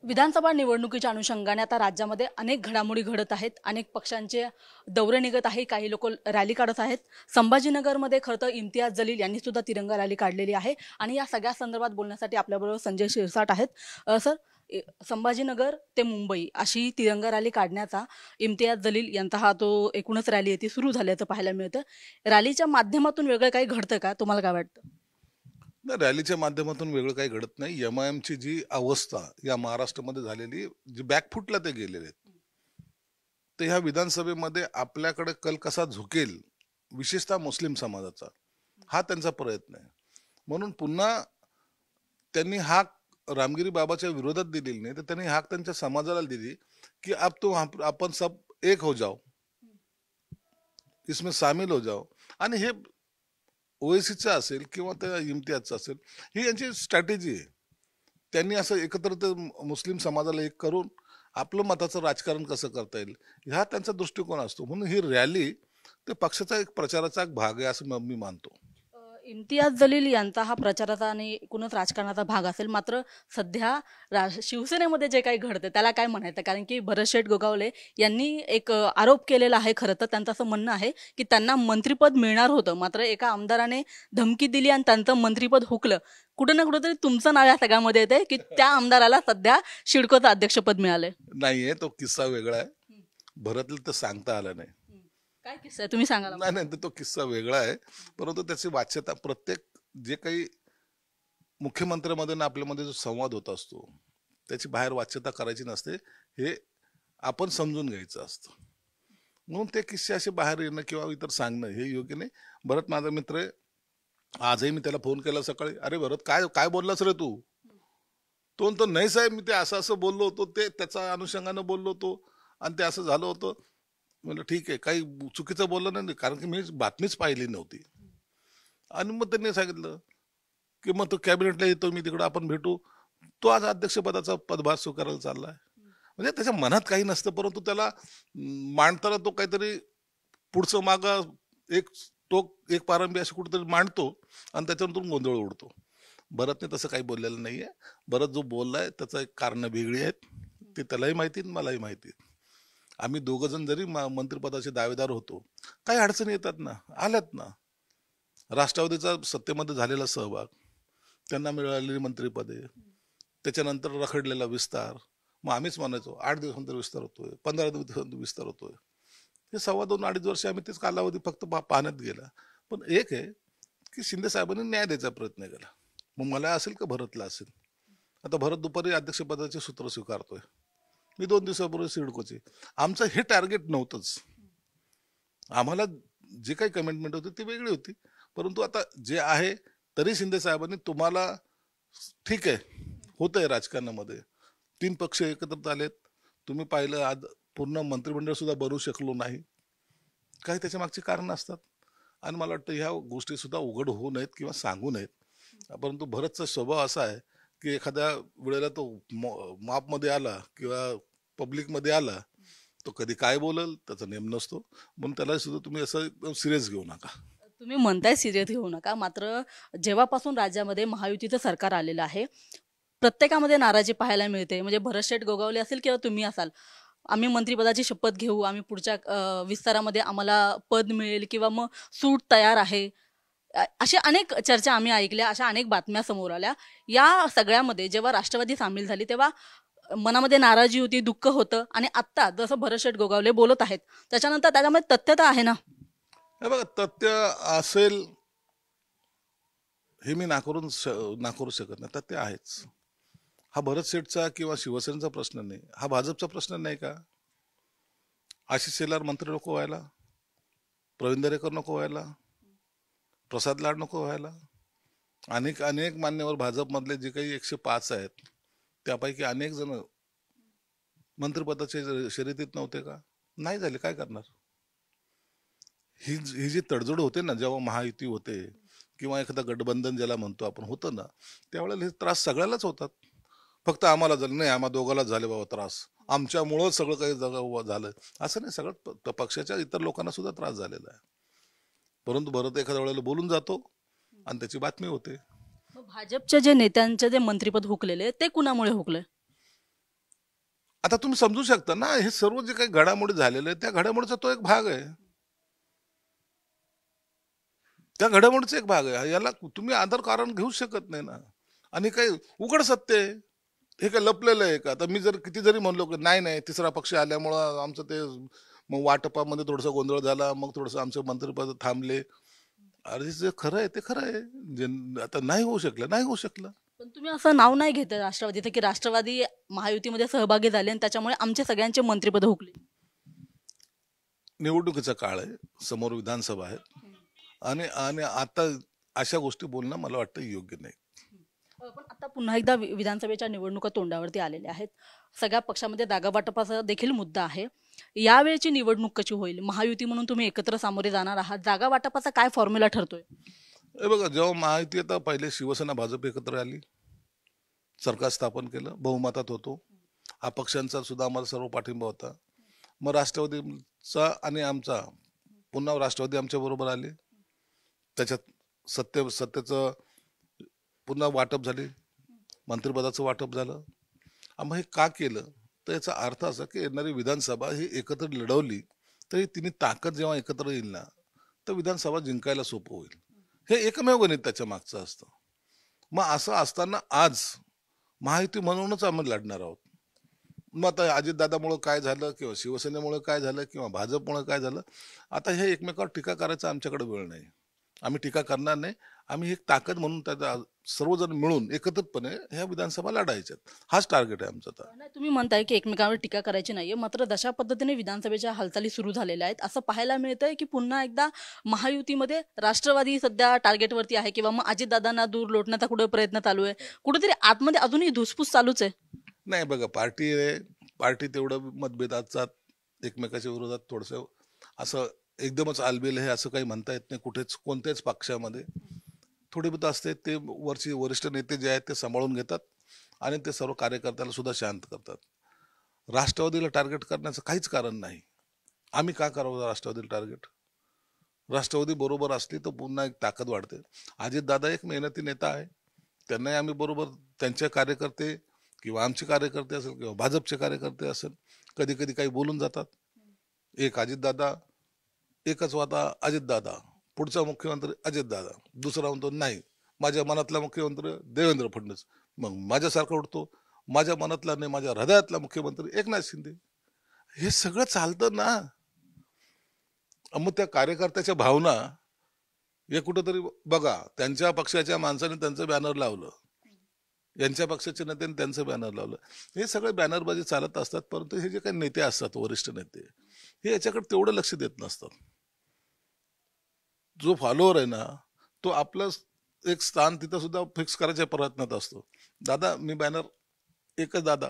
विधानसभा निवडणुकीच्या अनुषंगाने आता राज्यामध्ये अनेक घडामोडी घडत आहेत. अनेक पक्षांचे दौरे निघत आहे. काही लोक रॅली काढत आहेत. संभाजीनगरमध्ये खरं तर इम्तियाज जलील यांनी सुद्धा तिरंगा रॅली काढलेली आहे आणि या सगळ्या संदर्भात बोलण्यासाठी आपल्याबरोबर संजय शिरसाट आहेत. सर, संभाजीनगर ते मुंबई अशी तिरंगा रॅली काढण्याचा इम्तियाज जलील यांचा हा तो एकूणच रॅली आहे ती सुरू झाल्याचं पाहायला मिळतं. रॅलीच्या माध्यमातून वेगळं काही घडतं का? तुम्हाला काय वाटतं? नाही, रॅलीच्या माध्यमातून वेगळं काही घडत नाही. एमआयएमची जी अवस्था या महाराष्ट्रामध्ये झालेली, जी बॅकफुटला ते गेलेले आहेत, तर ह्या विधानसभेमध्ये आपल्याकडे कल कसा झुकेल, विशेषतः मुस्लिम समाजाचा, हा त्यांचा प्रयत्न आहे. म्हणून पुन्हा त्यांनी हाक रामगिरी बाबाच्या विरोधात दिलेली नाही, तर त्यांनी हाक त्यांच्या समाजाला दिली की आपण सब एक हो जाओ, इसमें सामील हो जाओ. आणि हे ओएसीचं असेल किंवा त्या इम्तियाजचं असेल, ही यांची स्ट्रॅटेजी आहे. त्यांनी असं एकत्र ते मुस्लिम समाजाला एक करून आपलं मताचं राजकारण कसं करता येईल, हा त्यांचा दृष्टिकोन असतो. म्हणून ही रॅली ते पक्षाचा एक प्रचाराचा एक भाग आहे असं मी मानतो. इम्तियाज जलील यांचा हा प्रचाराचा आणि एकूणच राजकारणाचा भाग असेल, मात्र सध्या शिवसेनेमध्ये जे काही घडतं त्याला काय म्हणायचं? कारण की भरतशेठ गोगावले यांनी एक आरोप केलेला आहे. खरं तर त्यांचं असं म्हणणं आहे की त्यांना मंत्रिपद मिळणार होतं, मात्र एका आमदाराने धमकी दिली आणि त्यांचं मंत्रिपद हुकलं. कुठं ना कुठंतरी तुमचं नाव या सगळ्यामध्ये येते की त्या आमदाराला सध्या सिडकोचं अध्यक्षपद मिळालंय. नाहीये, तो किस्सा वेगळा आहे. भरतला तर सांगता आला नाही. काय किस्सा आहे तुम्ही सांगाल? नाही नाही, तो किस्सा वेगळा आहे. परंतु त्याची वाच्यता प्रत्येक जे काही मुख्यमंत्र्यामध्ये आणि आपल्यामध्ये जो संवाद होत असतो, त्याची बाहेर वाच्यता करायची नसते, हे आपण समजून घ्यायचं असतं. म्हणून ते किस्से असे बाहेर येणं किंवा इतर सांगणं हे योग्य नाही. भरत माझा मित्र आहे. आजही मी त्याला फोन केला सकाळी, अरे भरत, काय काय बोललास रे तू? तो म्हणतो, नाही साहेब, मी ते असं असं बोललो होतो, ते त्याच्या अनुषंगानं बोललो होतो आणि ते असं झालं होतं. म्हणलं ठीक आहे, काही चुकीचं बोललं नाही, कारण की मी बातमीच पाहिली नव्हती. आणि मग त्यांनी सांगितलं की मग तो कॅबिनेटला येतो, मी तिकडं आपण भेटू. तो आज अध्यक्षपदाचा पदभार स्वीकारायला चाललाय. म्हणजे त्याच्या मनात काही नसतं, परंतु त्याला मांडताना तो काहीतरी पुढचं माग एक टोक एक पारंबी अशी कुठेतरी मांडतो आणि त्याच्यानंतर गोंधळ उडतो. भरतने तसं काही बोललेलं नाहीये. भरत जो बोललाय त्याचं एक कारण वेगळी आहेत, ते त्यालाही माहिती मलाही माहिती. आम्ही दोघं जण जरी मंत्रिपदाचे दावेदार होतो, काही अडचणी येतात ना, आल्यात ना. राष्ट्रवादीचा सत्तेमध्ये झालेला सहभाग, त्यांना मिळालेली मंत्रिपदे, त्याच्यानंतर रखडलेला विस्तार, मग आम्हीच म्हणायचो 8 दिवसांतर विस्तार होतोय, 15 दिवसांतर विस्तार होतोय. हे 2.25-2.5 वर्ष आम्ही तेच कालावधी फक्त पाहण्यात गेला. पण एक आहे की शिंदे साहेबांनी न्याय द्यायचा प्रयत्न केला. मग मला असेल का भरतला असेल? आता भरत दुपारी अध्यक्षपदाचे सूत्र स्वीकारतोय, मी 2 दिवसापूर्वी सिडकोचे. आमचं हे टार्गेट नव्हतंच. आम्हाला जे काही कमिटमेंट होती ती वेगळी होती. परंतु आता जे आहे, तरी शिंदे साहेबांनी तुम्हाला, ठीक आहे, होतंय राजकारणामध्ये 3 पक्ष एकत्र आलेत, तुम्ही पाहिलं आज पूर्ण मंत्रिमंडळ सुद्धा बनवू शकलो नाही, काही त्याच्या मागची कारण असतात. आणि मला वाटतं ह्या गोष्टी सुद्धा उघड होऊ नयेत किंवा सांगू नयेत. परंतु भरतचा स्वभाव असा आहे की एखाद्या वेळेला तो मापमध्ये आला किंवा पब्लिकमध्ये आला, तो कधी काय बोलल त्याचा नेम नसतो. म्हणून त्याला सुद्धा तुम्ही असं सिरियस घेऊ नका. तुम्ही म्हणताय सिरियस घेऊ नका, मात्र जेव्हापासून राज्यामध्ये महायुतीचं सरकार आलेलं आहे, प्रत्येकामध्ये नाराजी पाहायला मिळते. म्हणजे भरतशेठ गोगावले असेल किंवा तुम्ही असाल, आम्ही मंत्रिपदाची शपथ घेऊ, आम्ही पुढच्या विस्तारामध्ये आम्हाला पद मिळेल किंवा मग सूट तयार आहे, अशा अनेक चर्चा आम्ही ऐकल्या, अशा अनेक बातम्या समोर आल्या. या सगळ्यामध्ये जेव्हा राष्ट्रवादी सामील झाली तेव्हा मनामध्ये नाराजी होती, दुःख होतं. आणि आत्ता जसं भरतशेठ गोगावले बोलत आहेत त्याच्यानंतर त्याच्यामध्ये तथ्यता आहे ना? हे बघा, तथ्य असेल हे मी नाकारू शकत नाही. तथ्य आहेच. हा भरत शेठचा किंवा शिवसेनेचा प्रश्न नाही, हा भाजपचा प्रश्न नाही का? आशिष शेलार मंत्री नको व्हायला, प्रवीण दरेकर नको व्हायला, प्रसाद लाड नको व्हायला, अनेक अनेक मान्यवर भाजपमधले जे काही 105 आहेत त्यापैकी अनेक जण मंत्रिपदाच्या शर्यतीत नव्हते का? नाही झाले, काय करणार? ही जी तडजोड होते ना, जेव्हा महायुती होते किंवा एखादा गठबंधन ज्याला म्हणतो आपण होतं ना, त्यावेळेला हे त्रास सगळ्यालाच होतात. फक्त आम्हाला झालं नाही, आम्हा दोघांनाच झाले बाबा त्रास, आमच्यामुळं सगळं काही झालं असं नाही. सगळं पक्षाच्या इतर लोकांना सुद्धा त्रास झालेला आहे. परंतु भरत एखाद्या वेळेला बोलून जातो आणि त्याची बातमी होते. मग भाजपच्या जे नेत्यांचे जे मंत्रिपद हुकलेले ते कुणामुळे हुकले? आता तुम्ही समजू शकता ना, हे सर्व जे काही घडामोडी झालेले आहेत त्या घडामोडीचा तो एक भाग आहे. त्या घडामोडीचा एक भाग आहे. याला तुम्ही आधार कारण घेऊ शकत नाही ना. आणि काही उघड सत्य आहे. हे काय लपलेलं आहे का? आता मी जर किती जरी म्हणलो की नाही, नाही तिसरा पक्ष आल्यामुळं आमचं ते मग वाटपामध्ये थोडासा गोंधळ झाला. मग थोडंसं आमचे मंत्रिपद थांबले. अरे जे खरं आहे ते खरं आहे. जे आता नाही होऊ शकलं, नाही होऊ शकलं. पण तुम्ही असं नाव नाही घेत राष्ट्रवादीचं, की राष्ट्रवादी महायुतीमध्ये सहभागी झाले आणि त्याच्यामुळे आमचे सगळ्यांचे मंत्रिपद हुकले. निवडणुकीचा काळ आहे. समोर विधानसभा आहे. आणि आणि आता अशा गोष्टी बोलणं मला वाटतं योग्य नाही. पण आता पुन्हा एकदा विधानसभेच्या निवडणुका तोंडावरती आलेल्या आहेत. सगळ्या पक्षामध्ये जागा वाटपाचा देखील मुद्दा आहे. यावेळची निवडणूक कशी होईल? महायुती म्हणून तुम्ही एकत्र सामोरे जाणार आहात. जागा वाटपाचा काय फॉर्म्युला ठरतोय? हे बघा, जेव्हा महायुती आता पहिले शिवसेना भाजप एकत्र आली, सरकार स्थापन केलं, बहुमतात होतो. अपक्षांचा सुद्धा आम्हाला सर्व पाठिंबा होता. मग राष्ट्रवादीचा आणि आमचा पुन्हा राष्ट्रवादी आमच्या बरोबर आले. त्याच्यात सत्तेचं पुन्हा वाटप झाले, मंत्रिपदाचं वाटप झालं. मग हे का केलं? तर याचा अर्थ असा की येणारी विधानसभा ही एकत्र लढवली तरी तिने ताकद जेव्हा एकत्र येईल ना, तर विधानसभा जिंकायला सोपं होईल. हे एकमेव गणित त्याच्या मागचं असतं. मग असं असताना आज महायुती म्हणूनच आम्ही लढणार आहोत. मग आता अजितदादामुळं काय झालं किंवा शिवसेनेमुळे काय झालं किंवा भाजपमुळे काय झालं, आता हे एकमेकावर टीका करायचा आमच्याकडे वेळ नाही. आम्ही टीका करणार नाही. आम्ही एक ताकद म्हणून त्याचा सर्वजण मिळून एकत्रितपणे ह्या विधानसभा लढायच्यात. हाच टार्गेट आहे आमचा आता. नाही, तुम्ही म्हणताय की एकमेकांवर टीका करायची नाहीये, मात्र जशा पद्धतीने विधानसभेच्या हालचाली सुरू झालेल्या आहेत, असं पाहायला मिळतंय की पुन्हा एकदा महायुतीमध्ये राष्ट्रवादी सध्या टार्गेटवरती आहे किंवा मग अजितदादांना दूर लोटण्याचा कुठे प्रयत्न चालू आहे. कुठेतरी आतमध्ये अजूनही धुसफूस चालूच आहे. नाही बघा, पार्टी आहे. पार्टी तेवढं मतभेदाचा एकमेकाच्या विरोधात थोडंसं असं एकदमच आलबेल आहे असं काही म्हणता येत नाही कुठेच कोणत्याच पक्षामध्ये. थोडी बहुत असते ते वरची वरिष्ठ नेते जे आहेत ते सांभाळून घेतात आणि ते सर्व कार्यकर्त्याला सुद्धा शांत करतात. राष्ट्रवादीला टार्गेट करण्याचं काहीच कारण नाही. आम्ही का करावं राष्ट्रवादीला टार्गेट? राष्ट्रवादी बरोबर असली तर पुन्हा एक ताकद वाढते. अजितदादा एक मेहनती नेता आहे. त्यांनाही आम्ही बरोबर त्यांचे कार्यकर्ते किंवा आमचे कार्यकर्ते असेल किंवा भाजपचे कार्यकर्ते असेल कधी कधी काही बोलून जातात. एक अजितदादा, एकच होता अजितदादा, पुढचा मुख्यमंत्री अजितदादा, दुसरा म्हणतो नाही माझ्या मनातला मुख्यमंत्री देवेंद्र फडणवीस. मग माझ्यासारखा उठतो, माझ्या मनातला नाही माझ्या हृदयातला मुख्यमंत्री एकनाथ शिंदे. हे सगळं चालतं ना. मग त्या कार्यकर्त्याच्या भावना हे कुठंतरी बघा, त्यांच्या पक्षाच्या माणसाने त्यांचं बॅनर लावलं, यांच्या पक्षाच्या नेत्याने त्यांचं बॅनर लावलं. हे सगळे बॅनरबाजी चालत असतात. परंतु हे जे काही नेते असतात वरिष्ठ नेते हे याच्याकडे तेवढं लक्ष देत नसतात. जो फॉलोअर आहे ना तो आपलं एक स्थान तिथं सुद्धा फिक्स करायच्या प्रयत्नात असतो. दादा मी बॅनर एकच दादा,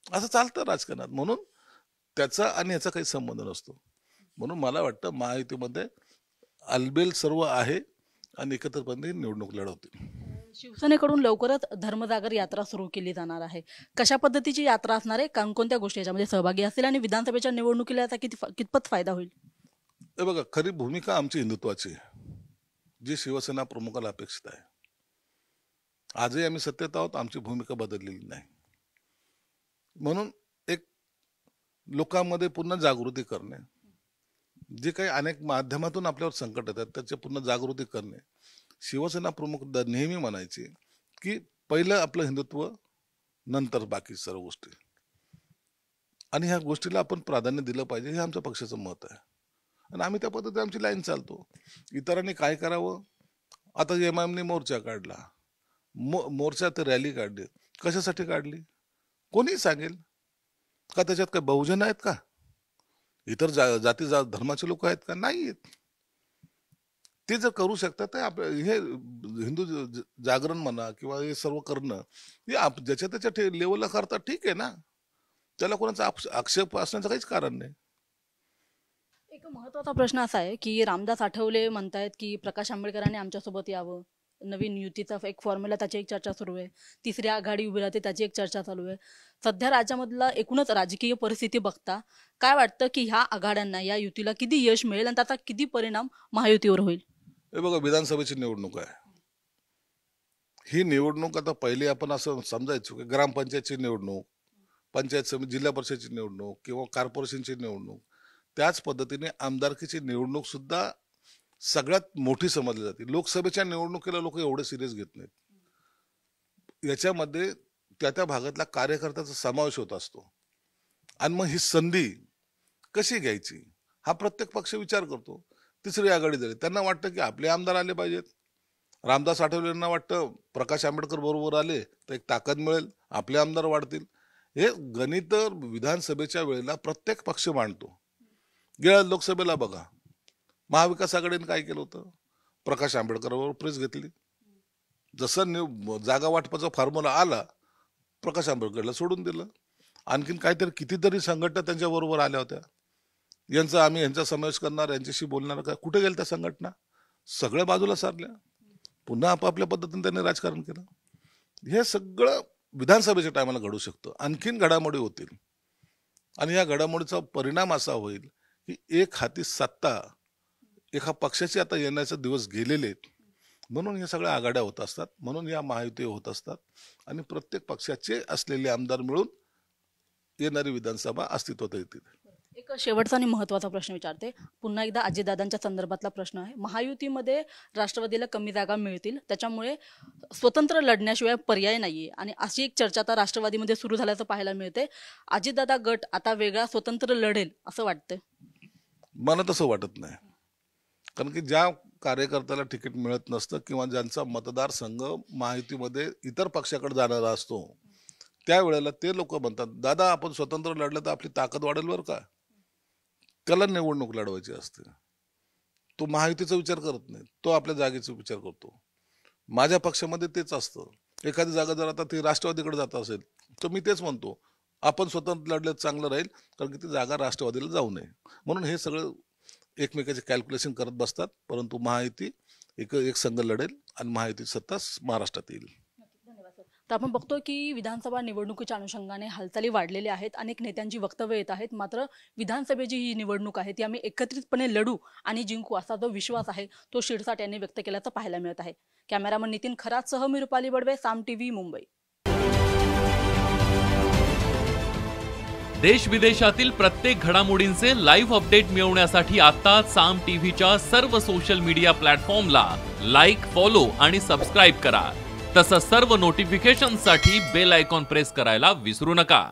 असं चालतं राजकारणात. म्हणून त्याचा आणि याचा काही संबंध नसतो. म्हणून मला वाटतं महायुतीमध्ये अलबेल सर्व आहे आणि एकत्रपणे निवडणूक लढवतील. शिवसेनेकडून लवकरच धर्मजागर यात्रा सुरू केली जाणार आहे. कशा पद्धतीची यात्रा असणार आहे? कोणत्या गोष्टी याच्यामध्ये सहभागी असतील आणि विधानसभेच्या निवडणुकीला याचा कितपत फायदा होईल? हे बघा, खरी भूमिका आमची हिंदुत्वाची आहे, जी शिवसेना प्रमुखाला अपेक्षित आहे. आजही आम्ही सत्तेत आहोत, आमची भूमिका बदललेली नाही. म्हणून एक लोकांमध्ये पुन्हा जागृती करणे, जे काही अनेक माध्यमातून आपल्यावर संकट येतात त्याचे पुन्हा जागृती करणे. शिवसेना प्रमुख नेहमी म्हणायचे की पहिलं आपलं हिंदुत्व, नंतर बाकी सर्व गोष्टी, आणि ह्या गोष्टीला आपण प्राधान्य दिलं पाहिजे हे आमच्या पक्षाचं मत आहे. आणि आम्ही त्या पद्धतीने आमची लाईन चालतो. इतरांनी काय करावं? आता एमआयएमने मोर्चा काढला, मोर्चा ते रॅली काढली. कशासाठी काढली? कोणी सांगेल का? त्याच्यात काय बहुजन आहेत का? इतर जाती धर्माचे लोक आहेत का? नाही आहेत. ते जर करू शकतात तर हे हिंदू जागरण म्हणा किंवा हे सर्व करणं हे ज्याच्या त्याच्या लेवलला करतात, ठीक आहे ना. त्याला कोणाचा आक्षेप असण्याचं काहीच कारण नाही. एक महत्त्वाचा प्रश्न असा आहे की रामदास आठवले म्हणतायत की प्रकाश आंबेडकरांनी आमच्यासोबत यावं, नवीन युतीचा एक फॉर्म्युला त्याची एक चर्चा सुरू आहे, तिसरी आघाडी उभी राहते त्याची एक चर्चा चालू आहे. सध्या राज्यामधला एकूणच राजकीय परिस्थिती बघता काय वाटतं की ह्या आघाड्यांना, या युतीला किती यश मिळेल आणि त्याचा किती परिणाम महायुतीवर होईल? हे बघा, विधानसभेची निवडणूक आहे. ही निवडणूक आता पहिले आपण असं समजायचो की ग्रामपंचायतची निवडणूक, पंचायत समिती, जिल्हा परिषदेची निवडणूक किंवा कॉर्पोरेशनची निवडणूक, त्याच पद्धतीने आमदारकीची निवडणूक सुद्धा सगळ्यात मोठी समजली जाते. लोकसभेच्या निवडणुकीला लोक एवढे सिरियस घेत नाहीत. याच्यामध्ये त्या भागातल्या कार्यकर्त्याचा समावेश होत असतो आणि मग ही संधी कशी घ्यायची हा प्रत्येक पक्ष विचार करतो. तिसरी आघाडी झाली, त्यांना वाटतं की आपले आमदार आले पाहिजेत. रामदास आठवले यांना वाटतं प्रकाश आंबेडकर बरोबर आले तर एक ताकद मिळेल, आपले आमदार वाढतील. हे गणित विधानसभेच्या वेळेला प्रत्येक पक्ष मांडतो. गेल्या लोकसभेला बघा, महाविकास आघाडीने काय केलं होतं, प्रकाश आंबेडकरवर प्रेस घेतली. जसं जागा वाटपाचा फॉर्म्युला आला, प्रकाश आंबेडकरला सोडून दिलं. आणखीन काहीतरी कितीतरी संघटना त्यांच्या बरोबर आल्या होत्या. आम्ही यांचा समावेश करणार, यांच्याशी बोलणार, काय कुठे गेल्या त्या संघटना? सगळ्या बाजूला सारल्या. पुन्हा आपापल्या पद्धतीने त्यांनी राजकारण केलं. हे सगळं विधानसभेच्या टायमाला घडू शकतं. आणखीन घडामोडी होतील आणि या घडामोडीचा परिणाम असा होईल की एक हाती सत्ता एका पक्षाचे आता येण्याचे दिवस गेलेले आहेत. म्हणून हे सगळ्या आघाड्या होत असतात, म्हणून या महायुती होत असतात आणि प्रत्येक पक्षाचे असलेले आमदार मिळून येणारी विधानसभा अस्तित्वात येतील. एक शेवटचा आणि महत्त्वाचा प्रश्न विचारते. पुन्हा एकदा अजितदादांच्या संदर्भातला प्रश्न आहे. महायुतीमध्ये राष्ट्रवादीला कमी जागा मिळतील, त्याच्यामुळे स्वतंत्र लढण्याशिवाय पर्याय नाहीये आणि अशी एक चर्चा आता राष्ट्रवादीमध्ये सुरू झाल्याचं पाहायला मिळते. अजितदादा गट आता वेगळा स्वतंत्र लढेल असं वाटतं? मला तसं वाटत नाही. कारण की ज्या कार्यकर्त्याला तिकीट मिळत नसतं किंवा ज्यांचा मतदारसंघ महायुतीमध्ये इतर पक्षाकडे जाणारा असतो, त्यावेळेला ते लोक म्हणतात, दादा आपण स्वतंत्र लढलं तर आपली ताकद वाढेल बरं का. त्याला निवडणूक लढवायची असते. तो महायुतीचा विचार करत नाही, तो आपल्या जागेचा विचार करतो. माझ्या पक्षामध्ये तेच असतं. एखादी जागा जर आता ती राष्ट्रवादीकडे जात असेल तर मी तेच म्हणतो, आपण स्वतंत्र लढलं चांगलं राहील, कारण की ती जागा राष्ट्रवादीला जाऊ नये. म्हणून हे सगळं एकमेकाचे कॅल्क्युलेशन करत बसतात. परंतु महायुती एक संघ लढेल आणि महायुती सत्ता महाराष्ट्रात येईल. तर आपण बघतो की विधानसभा निवडणुकीच्या अनुषंगाने हालचाली वाढलेल्या आहेत. अनेक नेत्यांची वक्तव्य येत आहेत. मात्र विधानसभेची ही निवडणूक आहे ती आम्ही एकत्रितपणे लढू आणि जिंकू असा जो विश्वास आहे तो शिरसाट यांनी व्यक्त केल्याचं पाहायला मिळत आहे. कॅमेरामन नितीन खरातसह मी रुपाली बडवे, साम टीव्ही, मुंबई. देश विदेशातील प्रत्येक घडामोडींचे लाईव्ह अपडेट मिळवण्यासाठी आता साम टीव्हीच्या सर्व सोशल मीडिया प्लॅटफॉर्मला लाईक, फॉलो आणि सबस्क्राईब करा. तसंच सर्व नोटिफिकेशनसाठी बेल आयकॉन प्रेस करायला विसरू नका.